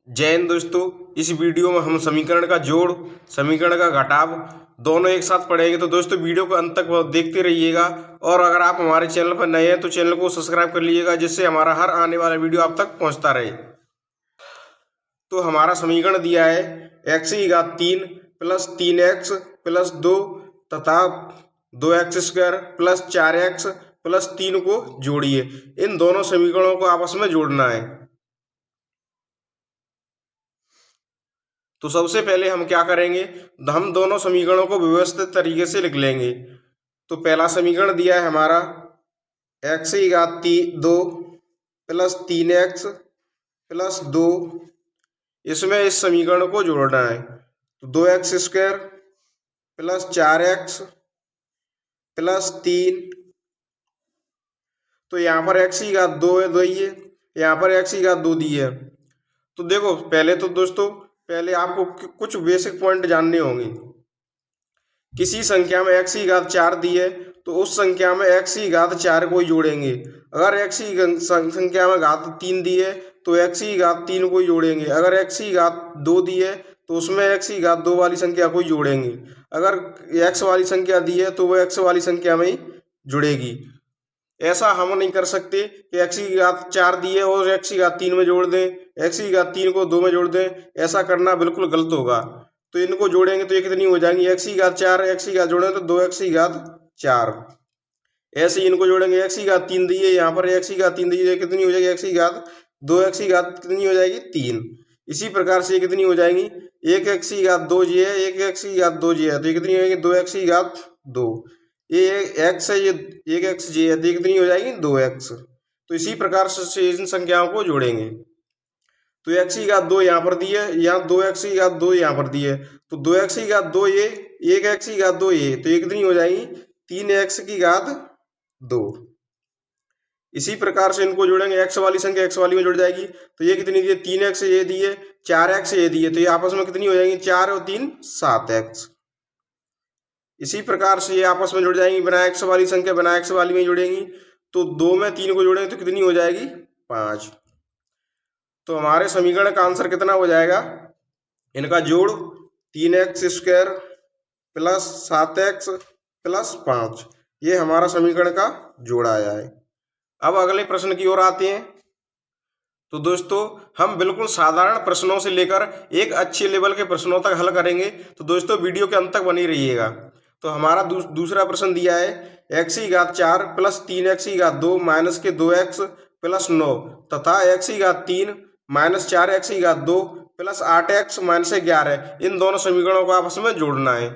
जय हिंद दोस्तों। इस वीडियो में हम समीकरण का जोड़, समीकरण का घटाव दोनों एक साथ पढ़ेंगे। तो दोस्तों वीडियो को अंत तक देखते रहिएगा। और अगर आप हमारे चैनल पर नए हैं तो चैनल को सब्सक्राइब कर लीजिएगा, जिससे हमारा हर आने वाला वीडियो आप तक पहुंचता रहे। तो हमारा समीकरण दिया है एक्स की घात 3 प्लस 3x प्लस 2 तथा 2x² प्लस 4x प्लस 3 को जोड़िए। इन दोनों समीकरणों को आपस में जोड़ना है। तो सबसे पहले हम क्या करेंगे, हम दोनों समीकरणों को व्यवस्थित तरीके से लिख लेंगे। तो पहला समीकरण दिया है हमारा एक्स की घात 2 प्लस 3x प्लस 2, इसमें इस समीकरण को जोड़ना है। तो 2x² प्लस 4x प्लस 3, तो यहाँ पर x की घात 2 है, 2 ही है, यहाँ पर x की घात 2 दी है। तो देखो पहले तो दोस्तों आपको कुछ बेसिक पॉइंट जानने होंगे। किसी संख्या में x की घात 4 दी है तो उस संख्या में x की घात 4 को ही जोड़ेंगे। अगर x की संख्या में घात 3 दी है तो x की घात 3 को ही जोड़ेंगे। अगर x की घात 2 दी है तो उसमें x की घात 2 वाली संख्या को ही जोड़ेंगे। अगर x वाली संख्या दी है तो वह x वाली संख्या में ही जुड़ेगी। ऐसा हम नहीं कर सकते कि x की घात 4 दी है और x की घात 3 में जोड़ दें, x की घात 3 को 2 में जोड़ दें। ऐसा करना बिल्कुल गलत होगा। तो इनको जोड़ेंगे तो ये कितनी हो जाएंगी, x की घात 4, x की घात जोड़ेंगे तो 2x की घात 4। ऐसे ही इनको जोड़ेंगे, x की घात 3 दी है, यहाँ पर x की घात 3 दी है, कितनी हो जाएगी x की घात 2x की घात कितनी हो जाएगी 3। इसी प्रकार से ये कितनी हो जाएंगी, एक x की घात 2 जी है, एक x की घात 2 जी है, तो ये कितनी हो जाएगी 2x की घात 2। ये x है, ये एक x जी है, तो ये कितनी हो जाएगी 2x। तो इसी प्रकार से इन संख्याओं को जोड़ेंगे। तो x की घात 2 यहाँ पर दी है, यहाँ 2x की घात 2 यहाँ पर दी है, तो 2x की घात 2 ये, एक x की घात 2 ये, तो ये कितनी हो जाएगी 3x की घात 2। इसी प्रकार से इनको जोड़ेंगे, x वाली संख्या x वाली में जुड़ जाएगी। तो ये कितनी दी है 3x ये दी है, 4x ये दी है, तो ये आपस में कितनी हो जाएंगी 4 और 3 7x। इसी प्रकार से ये आपस में जुड़ जाएंगी, बिना x वाली संख्या बिना x वाली में जुड़ेंगी। तो 2 में 3 को जोड़ेंगे तो कितनी हो जाएगी 5। तो हमारे समीकरण का आंसर कितना हो जाएगा, इनका जोड़ 3x² प्लस 7x प्लस 5, ये हमारा समीकरण का जोड़ आया है। अब अगले प्रश्न की ओर आते हैं। तो दोस्तों हम बिल्कुल साधारण प्रश्नों से लेकर एक अच्छे लेवल के प्रश्नों तक हल करेंगे। तो दोस्तों वीडियो के अंत तक बनी रहिएगा। तो हमारा दूसरा प्रश्न दिया है x की घात 4 प्लस 3x की घात 2 माइनस के 2x प्लस 9 तथा x की घात 3 माइनस 4x की घात 2 प्लस 8x माइनस 11, इन दोनों समीकरणों को आपस में जोड़ना है।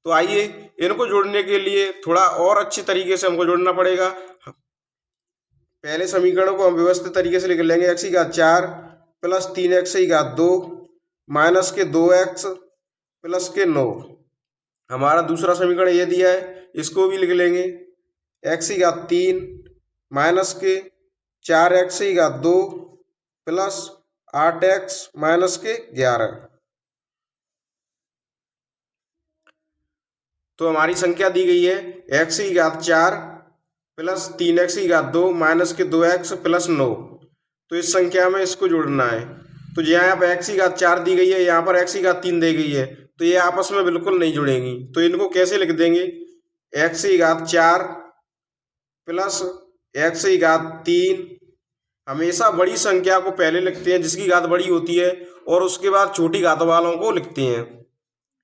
तो आइए इनको जोड़ने के लिए थोड़ा और अच्छे तरीके से हमको जोड़ना पड़ेगा। पहले समीकरण को हम व्यवस्थित तरीके से लिख लेंगे, x की घात 4 प्लस 3x की घात 2 माइनस के 2x प्लस के 9। हमारा दूसरा समीकरण ये दिया है, इसको भी लिख लेंगे, x की घात 3 माइनस के 4x की घात 2 प्लस 8x माइनस के 11। तो हमारी संख्या दी गई है x की घात 4 प्लस 3x की घात 2 माइनस के 2x प्लस 9। तो इस संख्या में इसको जोड़ना है। तो यहाँ पर x की घात 4 दी गई है, यहाँ पर x की घात 3 दी गई है, तो ये आपस में बिल्कुल नहीं जुड़ेंगी। तो इनको कैसे लिख देंगे, x की घात 4 प्लस x की घात 3। हमेशा बड़ी संख्या को पहले लिखते हैं जिसकी घात बड़ी होती है, और उसके बाद छोटी घात वालों को लिखते हैं।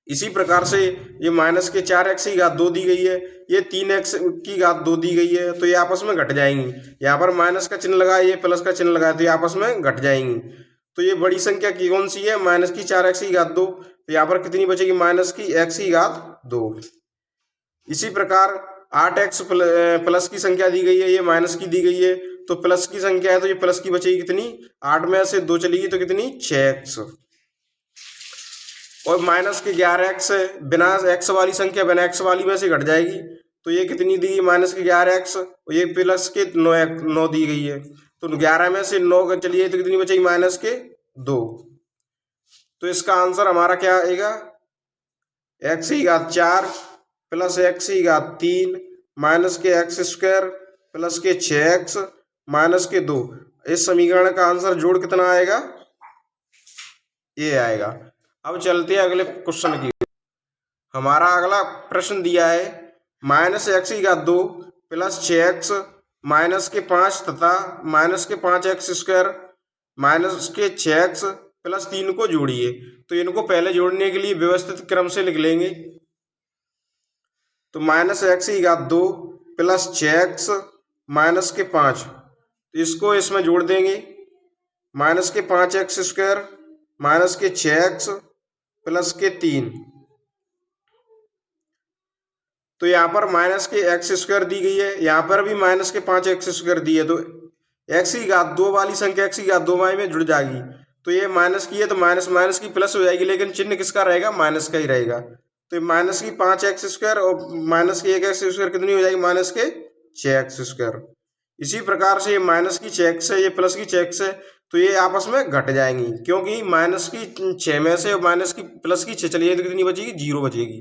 इसी प्रकार से ये माइनस के 4x की घात 2 दी गई है, ये 3x की घात 2 दी गई है, तो ये आपस में घट जाएंगी। यहाँ पर माइनस का चिन्ह लगाया, ये प्लस का चिन्ह लगाया, तो ये आपस में घट जाएंगी। तो ये बड़ी संख्या की कौन सी है, माइनस की 4x की घात 2, तो यहाँ पर कितनी बचेगी माइनस की x की घात 2। इसी प्रकार 8x प्लस की संख्या दी गई है, ये माइनस की दी गई है, तो प्लस की संख्या है तो ये प्लस की बचेगी कितनी, 8 में से 2 चलेगी तो कितनी 6x। और माइनस के 11x बिना x वाली संख्या बिना x वाली में से घट जाएगी, तो ये कितनी दी गई माइनस के 11x, और ये प्लस के 9 दी गई है, तो 11 में से 9 चलिए तो कितनी बचेगी माइनस के 2। तो इसका आंसर हमारा क्या आएगा, x की घात 4 प्लस x की घात 3 माइनस के x² प्लस के 6x माइनस के 2। इस समीकरण का आंसर जोड़ कितना आएगा, ये आएगा। अब चलते हैं अगले क्वेश्चन की। हमारा अगला प्रश्न दिया है माइनस एक्स की घात 2 प्लस 6x माइनस के 5 तथा माइनस के 5x स्क्वायर माइनस के 6x प्लस 3 को जोड़िए। तो इनको पहले जोड़ने के लिए व्यवस्थित क्रम से लिख लेंगे। तो माइनस एक्स की घात 2 प्लस 6x माइनस के 5, तो इसको इसमें जोड़ देंगे। माइनस के 5x स्क्वायर माइनस के 6x प्लस के 3, तो यहाँ पर माइनस के एक्स स्क्वायर दी गई है, यहाँ पर भी माइनस के 5x स्क्वायर दी है। तो एक्स की घात 2 वाली संख्या एक्स की घात 2 में जुड़ जाएगी। तो ये माइनस की है तो माइनस माइनस की प्लस हो जाएगी, लेकिन चिन्ह किसका रहेगा? माइनस का ही रहेगा। तो माइनस की 5x स्क्वायर और माइनस की 1x स्क्वायर कितनी हो जाएगी? माइनस के 6x स्क्वायर। इसी प्रकार से ये माइनस की 6x है, ये प्लस की 6x है, तो ये आपस में घट जाएंगी, क्योंकि माइनस की 6 में से माइनस की प्लस की 6 चली जाएगी तो कितनी बचेगी? 0 बचेगी।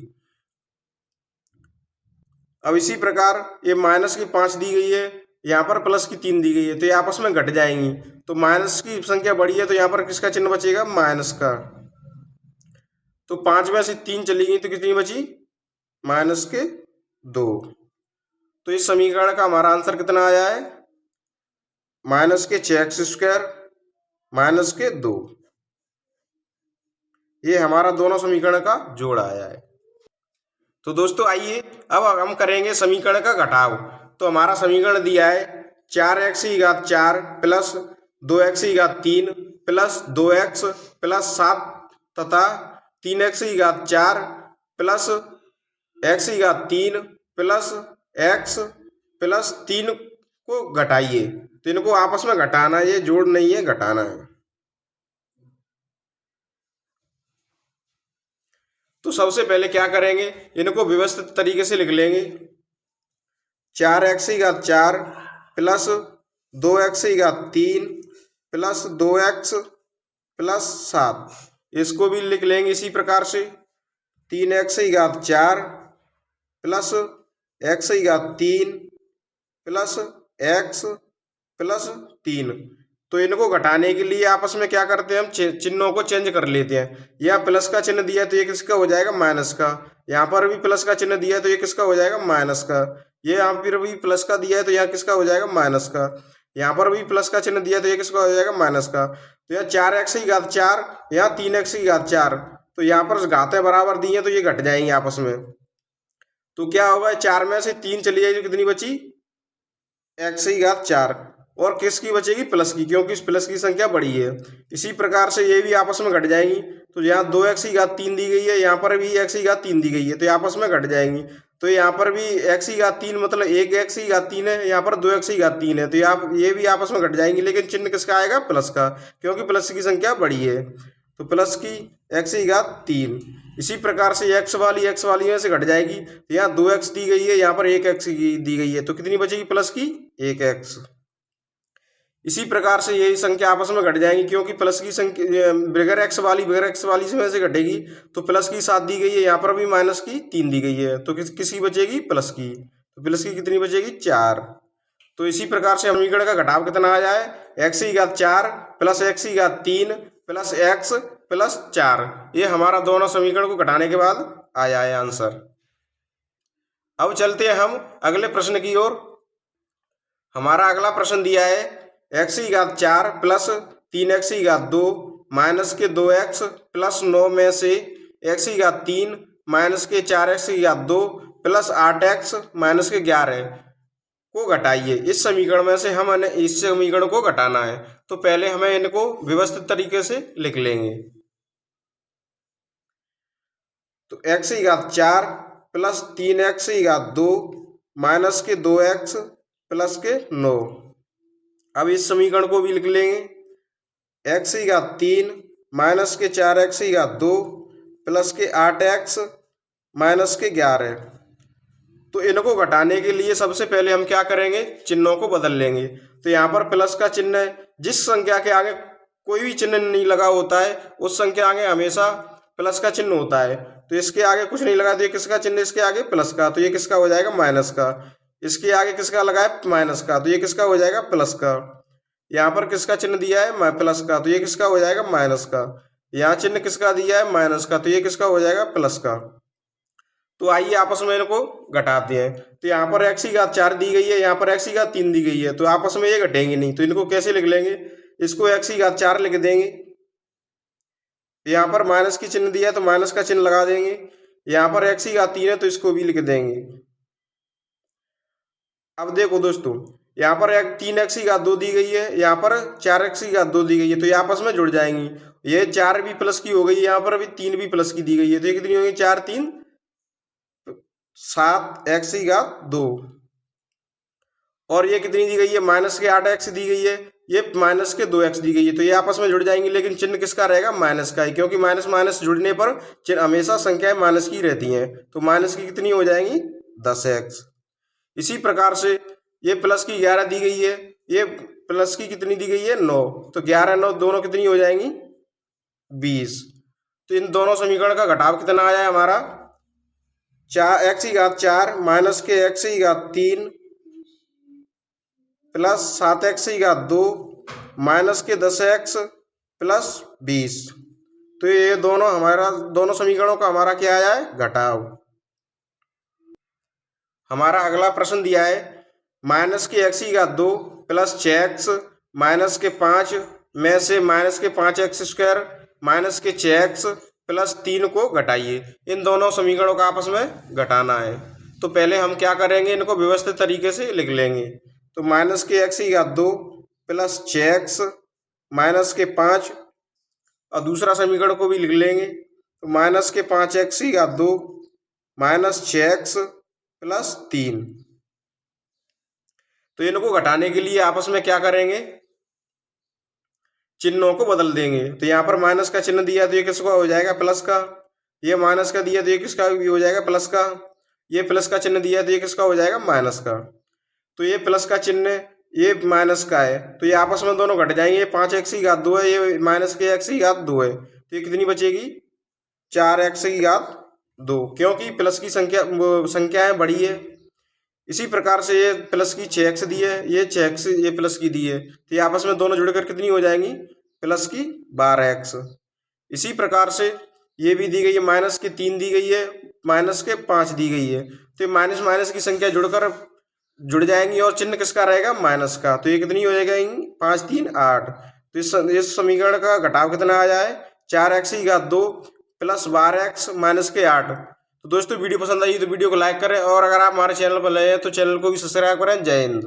अब इसी प्रकार ये माइनस की 5 दी गई है, यहाँ पर प्लस की 3 दी गई है, तो ये आपस में घट जाएंगी। तो माइनस की संख्या बड़ी है तो यहाँ पर किसका चिन्ह बचेगा? माइनस का। तो 5 में से 3 चली गई तो कितनी बची? माइनस के 2। तो इस समीकरण का हमारा आंसर कितना आया है? माइनस के 6x स्क्वायर माइनस के 2। ये हमारा दोनों समीकरण का जोड़ आया है। तो दोस्तों आइए अब हम करेंगे समीकरण का घटाव। तो हमारा समीकरण दिया है 4x की घात 4 प्लस 2x की घात 3 प्लस 2x प्लस 7 तथा 3x की घात 4 प्लस x की घात 3 प्लस x प्लस 3 को घटाइए। तो इनको आपस में घटाना है, ये जोड़ नहीं है, घटाना है। तो सबसे पहले क्या करेंगे? इनको व्यवस्थित तरीके से लिख लेंगे। 4x की घात 4 प्लस 2x की घात 3 प्लस 2x प्लस 7, इसको भी लिख लेंगे इसी प्रकार से। 3x की घात 4 प्लस x की घात 3 प्लस x प्लस 3। तो इनको घटाने के लिए आपस में क्या करते हैं? हम चिन्हों को चेंज कर लेते हैं। यहाँ प्लस का चिन्ह दिया है तो ये किसका हो जाएगा? माइनस का। यहाँ पर भी प्लस का चिन्ह दिया है तो ये किसका हो जाएगा? माइनस का। ये यहाँ पर भी प्लस का दिया है तो यहाँ किसका हो जाएगा? माइनस का। यहाँ पर भी प्लस का चिन्ह दिया है तो ये किसका हो जाएगा? माइनस का। तो यहाँ 4x की घात 4, यहाँ 3x की घात 4, तो यहाँ पर घातें बराबर दी हैं तो ये घट जाएंगे आपस में। तो क्या होगा? 4 में से 3 चली जाएगी तो कितनी बची? x की घात 4, और किसकी बचेगी? प्लस की, क्योंकि इस प्लस की संख्या बड़ी है। इसी प्रकार से ये भी आपस में घट जाएंगी। तो यहाँ 2x की घात 3 दी गई है, यहाँ पर भी x की घात 3 दी गई है, तो ये आपस में घट जाएंगी। तो यहाँ पर भी x की घात 3 मतलब एक x की घात 3 है, यहाँ पर 2x की घात 3 है, तो ये भी आपस में घट जाएंगी, लेकिन चिन्ह किसका आएगा? प्लस का, क्योंकि प्लस की संख्या बड़ी है। तो प्लस की x की घात 3। इसी प्रकार से x वाली में से घट जाएगी। तो यहाँ 2x दी गई है, यहाँ पर 1x दी गई है, तो कितनी बचेगी? प्लस की 1x। इसी प्रकार से यही संख्या आपस में घट जाएंगी, क्योंकि प्लस की संख्या बगैर एक्स वाली में से घटेगी। तो प्लस की 7 दी गई है, यहाँ पर भी माइनस की 3 दी गई है, तो किसकी बचेगी? प्लस की। तो प्लस की कितनी बचेगी? 4। तो इसी प्रकार से समीकरण का घटाव कितना आ जाए? x की घात 4 प्लस x की घात 3 प्लस x प्लस 4। ये हमारा दोनों समीकरण को घटाने के बाद आया है आंसर। अब चलते हैं हम अगले प्रश्न की ओर। हमारा अगला प्रश्न दिया है x की घात 4 प्लस 3x की घात 2 माइनस के 2x प्लस 9 में से x की घात 3 माइनस के 4x की घात 2 प्लस 8x माइनस के 11 को घटाइए। इस समीकरण में से हमें इस समीकरण को घटाना है। तो पहले हमें इनको व्यवस्थित तरीके से लिख लेंगे। तो x की घात 4 प्लस 3x की घात 2 माइनस के 2x प्लस के 9। अब इस समीकरण को भी लिख लेंगे। x की घात 3 माइनस के 4x की घात 2 प्लस के 8x माइनस के 11। तो इनको घटाने के लिए सबसे पहले हम क्या करेंगे? चिन्हों को बदल लेंगे। तो यहाँ पर प्लस का चिन्ह है, जिस संख्या के आगे कोई भी चिन्ह नहीं लगा होता है उस संख्या आगे हमेशा प्लस का चिन्ह होता है। तो इसके आगे कुछ नहीं लगा तो ये किसका चिन्ह? इसके आगे प्लस का, तो ये किसका हो जाएगा? माइनस का। इसके आगे किसका लगा है? माइनस का, तो ये किसका हो जाएगा? प्लस का। यहाँ पर किसका चिन्ह दिया है? प्लस का, तो ये किसका हो जाएगा? माइनस का। यहाँ चिन्ह किसका दिया है, माइनस का, तो ये किसका हो जाएगा, प्लस का। तो आइए आपस में इनको घटाते हैं। तो यहाँ पर x की घात 4 दी गई है, यहाँ पर x की घात 3 दी गई है, तो आपस में ये घटेंगे नहीं, तो इनको कैसे लिख लेंगे, इसको x की घात 4 लिख देंगे। यहाँ पर माइनस की चिन्ह दिया है तो माइनस का चिन्ह लगा देंगे। यहाँ पर x की घात 3 है तो इसको भी लिख देंगे। अब देखो दोस्तों, यहाँ पर 3x की घात 2 दी गई है, यहाँ पर 4x की घात 2 दी गई है, तो ये आपस में जुड़ जाएंगी। ये 4 भी प्लस की हो गई, यहाँ पर अभी 3 भी प्लस की दी गई है, तो ये कितनी होगी, 4 3 7 x की घात 2। और ये कितनी दी गई है, माइनस के 8x दी गई है, ये माइनस के 2x दी गई है, तो ये आपस में जुड़ जाएंगी, लेकिन चिन्ह किसका रहेगा, माइनस का ही, क्योंकि माइनस माइनस जुड़ने पर हमेशा संख्याएं माइनस की रहती हैं। तो माइनस की कितनी हो जाएंगी, 10x। इसी प्रकार से ये प्लस की 11 दी गई है, ये प्लस की कितनी दी गई है, 9, तो 11 9 दोनों कितनी हो जाएंगी, 20। तो इन दोनों समीकरण का घटाव कितना आया है हमारा, 4x की घात 4 माइनस के x की घात 3 प्लस 7x की घात 2 माइनस के 10x प्लस 20। तो ये दोनों हमारा, दोनों समीकरणों का हमारा क्या आया है, घटाव। हमारा अगला प्रश्न दिया है, माइनस के x की घात 2 प्लस 6x माइनस के 5 में से माइनस के 5x स्क्वायर माइनस के 6x प्लस 3 को घटाइए। इन दोनों समीकरणों का आपस में घटाना है। तो पहले हम क्या करेंगे, इनको व्यवस्थित तरीके से लिख लेंगे। तो माइनस के x की घात 2 प्लस 6x माइनस के 5, और दूसरा समीकरण को भी लिख लेंगे। तो माइनस के 5x की घात 2 माइनस 6x प्लस 3। तो इनको घटाने के लिए आपस में क्या करेंगे, चिन्हों को बदल देंगे। तो यहाँ पर माइनस का चिन्ह दिया तो ये किसका हो जाएगा, प्लस का। ये माइनस का दिया तो ये किसका भी हो जाएगा, प्लस का। ये प्लस का चिन्ह दिया तो ये किसका हो जाएगा, माइनस का। तो ये प्लस का चिन्ह, ये माइनस का है, तो ये आपस में दोनों घट जाएंगे। 5x की घात 2 है, ये माइनस के x की घात 2 है, तो ये कितनी बचेगी, 4x की घात 2, क्योंकि प्लस की संख्याएं बड़ी है। इसी प्रकार से ये प्लस की 6x दी है, ये 6x ये प्लस की दी है, तो ये आपस में दोनों जुड़कर कितनी हो जाएंगी, प्लस की 12x। इसी प्रकार से ये भी दी गई है, माइनस की 3 दी गई है, माइनस के 5 दी गई है, तो ये माइनस माइनस की संख्या जुड़ जाएंगी और चिन्ह किसका रहेगा, माइनस का। तो ये कितनी हो जाएगी, 5 3 8। तो इस समीकरण का घटाव कितना आ जाए, 4x की घात 2 प्लस 12x माइनस के 8। तो दोस्तों वीडियो पसंद आई तो वीडियो को लाइक करें, और अगर आप हमारे चैनल पर नए हैं तो चैनल को भी सब्सक्राइब करें। जय हिंद।